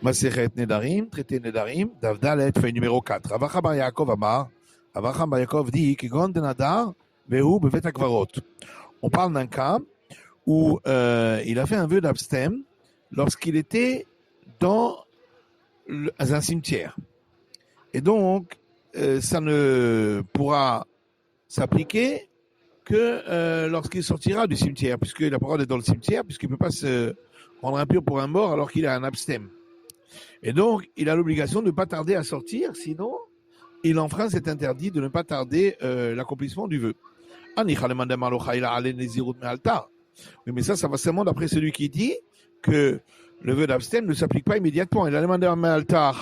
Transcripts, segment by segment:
Masechet Nedarim, traité Nedarim, Davdalet, feuille numéro 4. Ravacha bar Yaakov Amar, Ravacha bar Yaakov dit, Kigon de Nadar, Vehu bevet akvarot. On parle d'un cas où il a fait un vœu d'abstem lorsqu'il était dans un cimetière. Et donc, ça ne pourra s'appliquer que lorsqu'il sortira du cimetière, puisqu'il a pas le droit d'être dans le cimetière, puisqu'il ne peut pas se rendre impur pour un mort alors qu'il a un abstem. Et donc, il a l'obligation de ne pas tarder à sortir, sinon, il enfreint cet interdit de ne pas tarder l'accomplissement du vœu. Oui, mais ça va seulement d'après celui qui dit que le vœu d'abstem ne s'applique pas immédiatement. Il a demandé à Malta,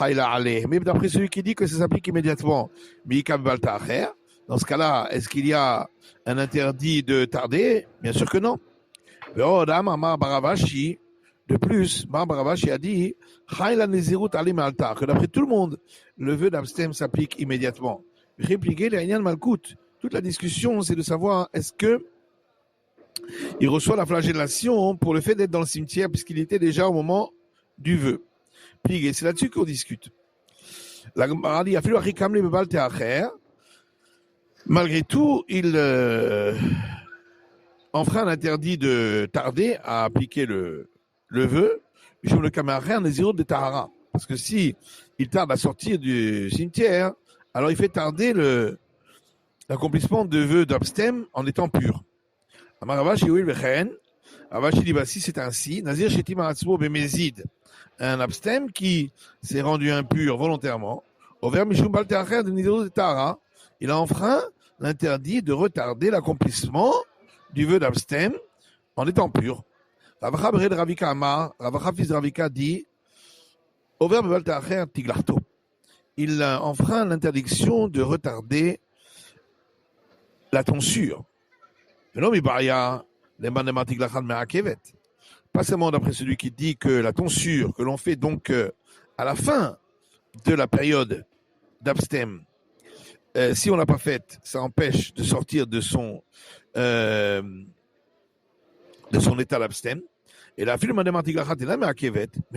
mais d'après celui qui dit que ça s'applique immédiatement, dans ce cas-là, est-ce qu'il y a un interdit de tarder? Bien sûr que non. De plus, Baravashi a dit que d'après tout le monde, le vœu d'abstem s'applique immédiatement. Répliquer les Malkout. Toute la discussion, c'est de savoir est-ce que il reçoit la flagellation pour le fait d'être dans le cimetière puisqu'il était déjà au moment du vœu. Puis c'est là-dessus qu'on discute. La Gemara dit malgré tout, il enfreint l'interdit de tarder à appliquer le vœu. Parce que si il tarde à sortir du cimetière, alors il fait tarder l'accomplissement de vœu d'abstem en étant pur. Ravashi dit, si c'est ainsi, Nazir Shetim Atzmo Bemezid, un abstem qui s'est rendu impur volontairement, il a enfreint l'interdit de retarder l'accomplissement du vœu d'abstem en étant pur. Ravacha Bred Ravika Amar, Ravacha fils Ravika dit, il enfreint l'interdiction de retarder la tonsure. Pas seulement d'après celui qui dit que la tonsure que l'on fait donc à la fin de la période d'abstem, si on l'a pas faite, ça empêche de sortir de son état d'abstem. Et la fille mais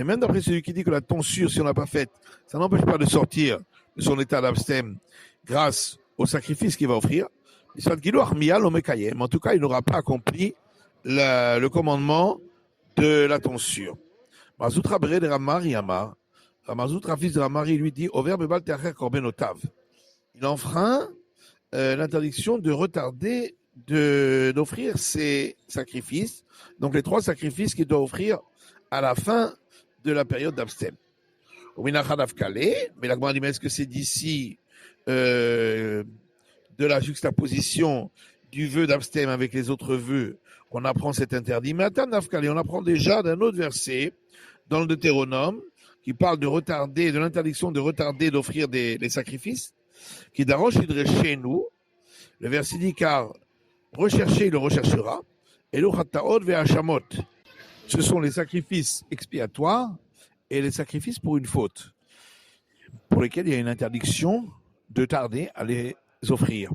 même d'après celui qui dit que la tonsure, si on l'a pas faite, ça n'empêche pas de sortir de son état d'abstem grâce au sacrifice qu'il va offrir. Mais en tout cas, il n'aura pas accompli le commandement de la tonsure. Mazoutra Bred Ramari Amar, Ramazoutra fils de Ramari lui dit, il enfreint l'interdiction de retarder d'offrir ses sacrifices, donc les 3 sacrifices qu'il doit offrir à la fin de la période d'abstem. Mais la Gemara dit, est-ce que c'est d'ici de la juxtaposition du vœu d'abstem avec les autres vœux qu'on apprend cet interdit? Mais on apprend déjà d'un autre verset dans le Deutéronome qui parle de l'interdiction de retarder d'offrir les sacrifices, qui d'aroche chez nous. Le verset dit, car rechercher, il le recherchera, et le chataot ve'hashamot. Ce sont les sacrifices expiatoires et les sacrifices pour une faute, pour lesquels il y a une interdiction de tarder à les offrir.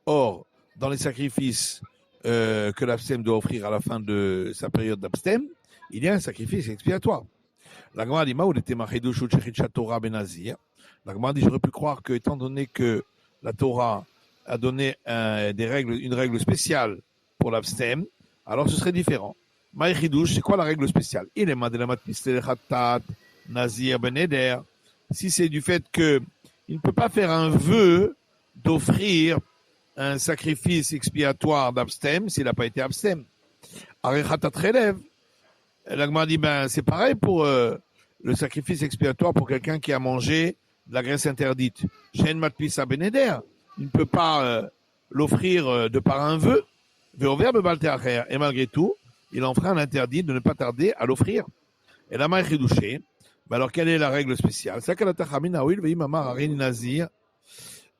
Or, dans les sacrifices que l'abstem doit offrir à la fin de sa période d'abstem, il y a un sacrifice expiatoire. La Gemara dit, la Gemara dit, j'aurais pu croire que, étant donné que la Torah a donné une règle spéciale pour l'abstem, alors ce serait différent. C'est quoi la règle spéciale? Si c'est du fait qu'il ne peut pas faire un vœu d'offrir un sacrifice expiatoire d'abstem s'il n'a pas été abstem. La Gemara dit, c'est pareil pour le sacrifice expiatoire pour quelqu'un qui a mangé de la graisse interdite. Il ne peut pas l'offrir de par un vœu. Et malgré tout, il enfreint l'interdit de ne pas tarder à l'offrir. Et la maï chidouché, alors quelle est la règle spéciale?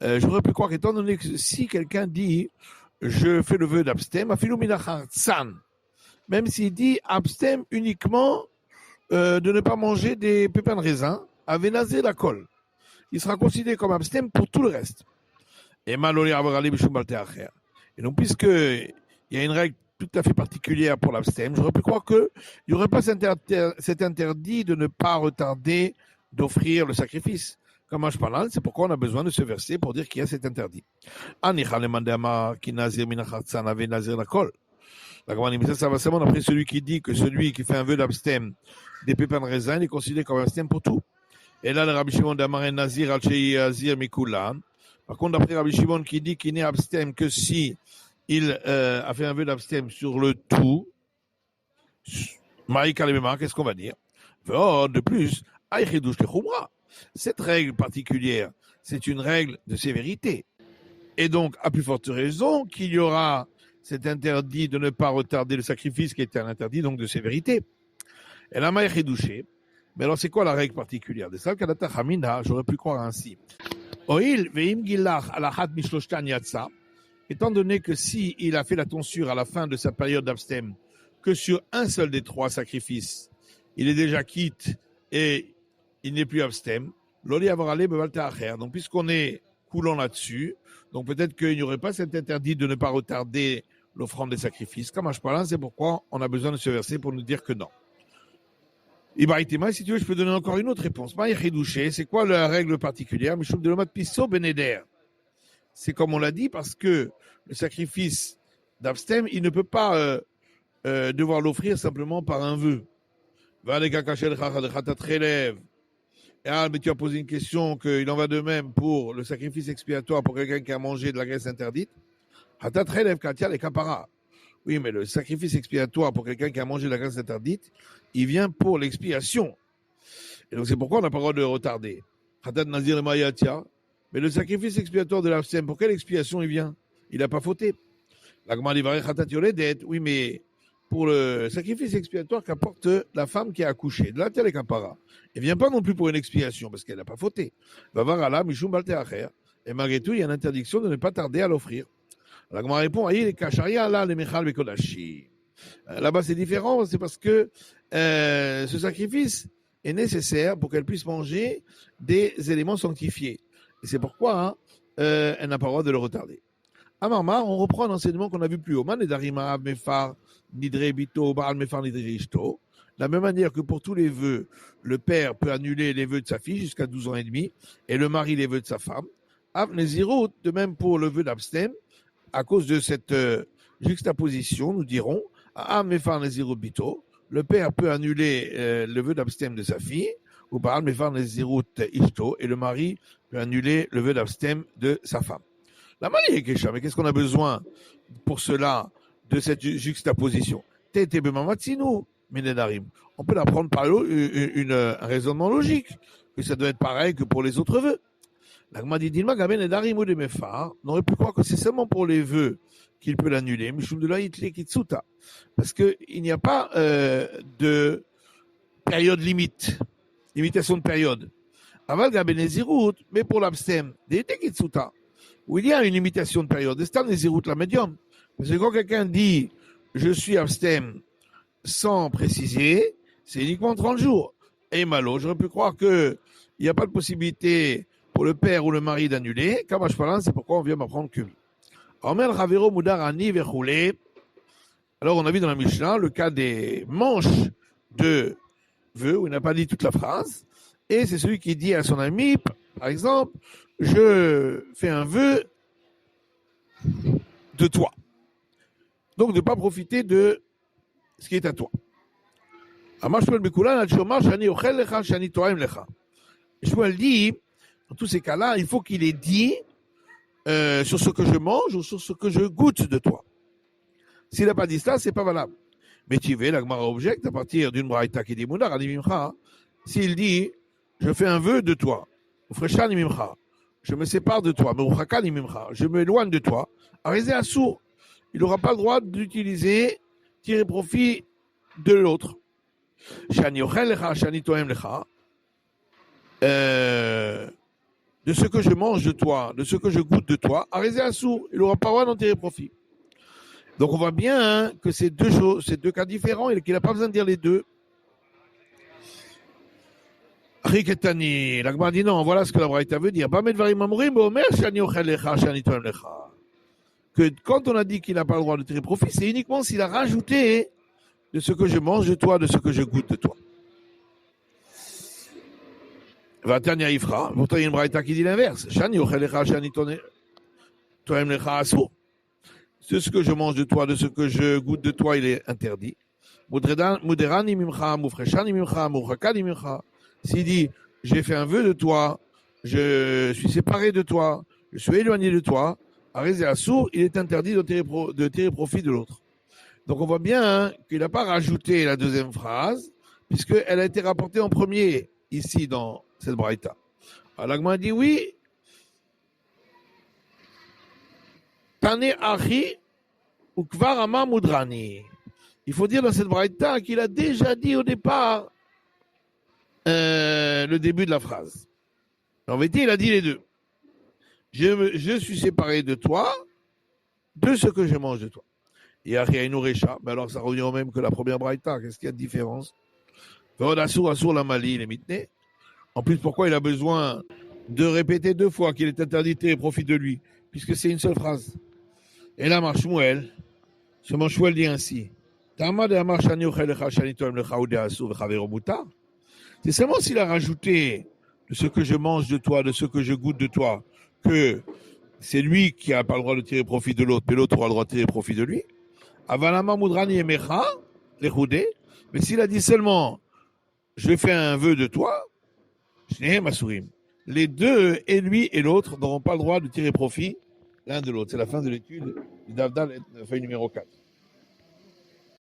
J'aurais pu croire qu'étant donné que si quelqu'un dit je fais le vœu d'abstem, même s'il dit abstem uniquement de ne pas manger des pépins de raisin, avénazé la colle, il sera considéré comme abstem pour tout le reste. Et donc puisque il y a une règle tout à fait particulière pour l'abstème, j'aurais pu croire qu'il n'y aurait pas cet interdit de ne pas retarder d'offrir le sacrifice. Comme je parle, c'est pourquoi on a besoin de ce verset pour dire qu'il y a cet interdit. La Gemara ça va seulement d'après celui qui dit que celui qui fait un vœu d'abstème des pépins de raisin, il est considéré comme abstème pour tout. Et là, le Rabbi Shimon d'Amar Nazir al-Shei Azir Mikulan. Par contre, d'après Rabbi Shimon qui dit qu'il n'est abstème que si il a fait un vœu d'abstème sur le tout, Maïka Lemema, qu'est-ce qu'on va dire? De plus, Aïchidush le Khumra. Cette règle particulière, c'est une règle de sévérité. Et donc, à plus forte raison, qu'il y aura cet interdit de ne pas retarder le sacrifice qui est un interdit donc de sévérité. Et la Maïchi douché. Mais alors, c'est quoi la règle particulière de ça? Kadata Hamina, j'aurais pu croire ainsi. Oil veim gilach alachat mishloshtan yatsa. Étant donné que si il a fait la tonsure à la fin de sa période d'abstème que sur un seul des 3 sacrifices, il est déjà quitte et il n'est plus abstème. L'oli avoir allé bevalta acher. Donc, puisqu'on est coulant là-dessus, donc peut-être qu'il n'y aurait pas cet interdit de ne pas retarder l'offrande des sacrifices. Comme je parle, c'est pourquoi on a besoin de ce verset pour nous dire que non. Ibaïtima, si tu veux, je peux donner encore une autre réponse. C'est quoi la règle particulière? C'est comme on l'a dit, parce que le sacrifice d'abstème, il ne peut pas devoir l'offrir simplement par un vœu. Mais tu as posé une question qu'il en va de même pour le sacrifice expiatoire pour quelqu'un qui a mangé de la graisse interdite. Oui, mais le sacrifice expiatoire pour quelqu'un qui a mangé de la graisse interdite, il vient pour l'expiation. Et donc c'est pourquoi on n'a pas le droit de retarder. Mais le sacrifice expiatoire de l'abstème, pour quelle expiation il vient? Il n'a pas fauté. Oui, mais pour le sacrifice expiatoire qu'apporte la femme qui a accouché, de la telle kapara, il ne vient pas non plus pour une expiation parce qu'elle n'a pas fauté. Et malgré tout, il y a une interdiction de ne pas tarder à l'offrir. La Gemara répond, là-bas c'est différent, c'est parce que ce sacrifice est nécessaire pour qu'elle puisse manger des éléments sanctifiés. Et c'est pourquoi elle n'a pas le droit de le retarder. À Marmar, on reprend un enseignement qu'on a vu plus haut. De la même manière que pour tous les vœux, le père peut annuler les vœux de sa fille jusqu'à 12 ans et demi, et le mari les vœux de sa femme. De même pour le vœu d'abstème, à cause de cette juxtaposition, nous dirons, le père peut annuler le vœu d'abstème de sa fille, ou par et le mari peut annuler le vœu d'abstème de sa femme. La manière est quelque chose, mais qu'est-ce qu'on a besoin pour cela de cette juxtaposition? On peut l'apprendre par un raisonnement logique, que ça doit être pareil que pour les autres vœux. L'agma dit on aurait pu croire que c'est seulement pour les vœux qu'il peut l'annuler, parce qu'il n'y a pas de période limite, limitation de période. Mais pour l'abstème, où il y a une limitation de période, c'est un Nézirut la médium. Parce que quand quelqu'un dit je suis abstème sans préciser, c'est uniquement 30 jours. Et malo, j'aurais pu croire qu'il n'y a pas de possibilité pour le père ou le mari d'annuler. Comme je parle, c'est pourquoi on vient m'apprendre que. Alors on a vu dans la Mishnah le cas des manches de vœux où il n'a pas dit toute la phrase. Et c'est celui qui dit à son ami, par exemple, je fais un vœu de toi. Donc de ne pas profiter de ce qui est à toi. Shmuel dit, dans tous ces cas-là, il faut qu'il ait dit sur ce que je mange ou sur ce que je goûte de toi. S'il n'a pas dit ça, c'est pas valable. Mais tu veux, la Gemara objecte à partir d'une braïta qui dit Mounar animimcha, s'il dit je fais un vœu de toi, je me sépare de toi, je m'éloigne de toi, Arizé Assour, il n'aura pas le droit d'utiliser, tirer profit de l'autre. De ce que je mange de toi, de ce que je goûte de toi, Arizé Assour, il n'aura pas le droit d'en tirer profit. Donc on voit bien que c'est deux choses, c'est deux cas différents et qu'il n'a pas besoin de dire les deux. Riketani, la Gemara dit non, voilà ce que la Braïta veut dire. que quand on a dit qu'il n'a pas le droit de tirer profit, c'est uniquement s'il a rajouté de ce que je mange de toi, de ce que je goûte de toi. Vatania Ifra, pourtant il y a une braïta qui dit l'inverse. Shani ochelecha, shani toem lecha asur. De ce que je mange de toi, de ce que je goûte de toi, il est interdit. Muderani mimcha, mufreshani mimcha, murchakani mimcha. S'il dit, j'ai fait un vœu de toi, je suis séparé de toi, je suis éloigné de toi, Arezé Assour, il est interdit de tirer profit de l'autre. Donc on voit bien qu'il n'a pas rajouté la deuxième phrase, puisqu'elle a été rapportée en premier, ici, dans cette braïta. Alors l'Agma dit oui, Tane Achi ou Kvar Ama Mudrani. Il faut dire dans cette braïta qu'il a déjà dit au départ le début de la phrase. En vérité, il a dit les deux. Je suis séparé de toi, de ce que je mange de toi. Et Ariaïnou Recha, mais alors ça revient au même que la première braïta. Qu'est-ce qu'il y a de différence? la Mali, les mitne. En plus, pourquoi il a besoin de répéter deux fois qu'il est interdit et profite de lui? Puisque c'est une seule phrase. Et là, Marshmuel, ce Marshmuel dit ainsi. C'est seulement s'il a rajouté de ce que je mange de toi, de ce que je goûte de toi, que c'est lui qui n'a pas le droit de tirer profit de l'autre, mais l'autre aura le droit de tirer profit de lui. Avalama Mudrani Emecha, mais s'il a dit seulement je fais un vœu de toi, les deux, et lui et l'autre, n'auront pas le droit de tirer profit l'un de l'autre. C'est la fin de l'étude du Davdal, feuille numéro 4.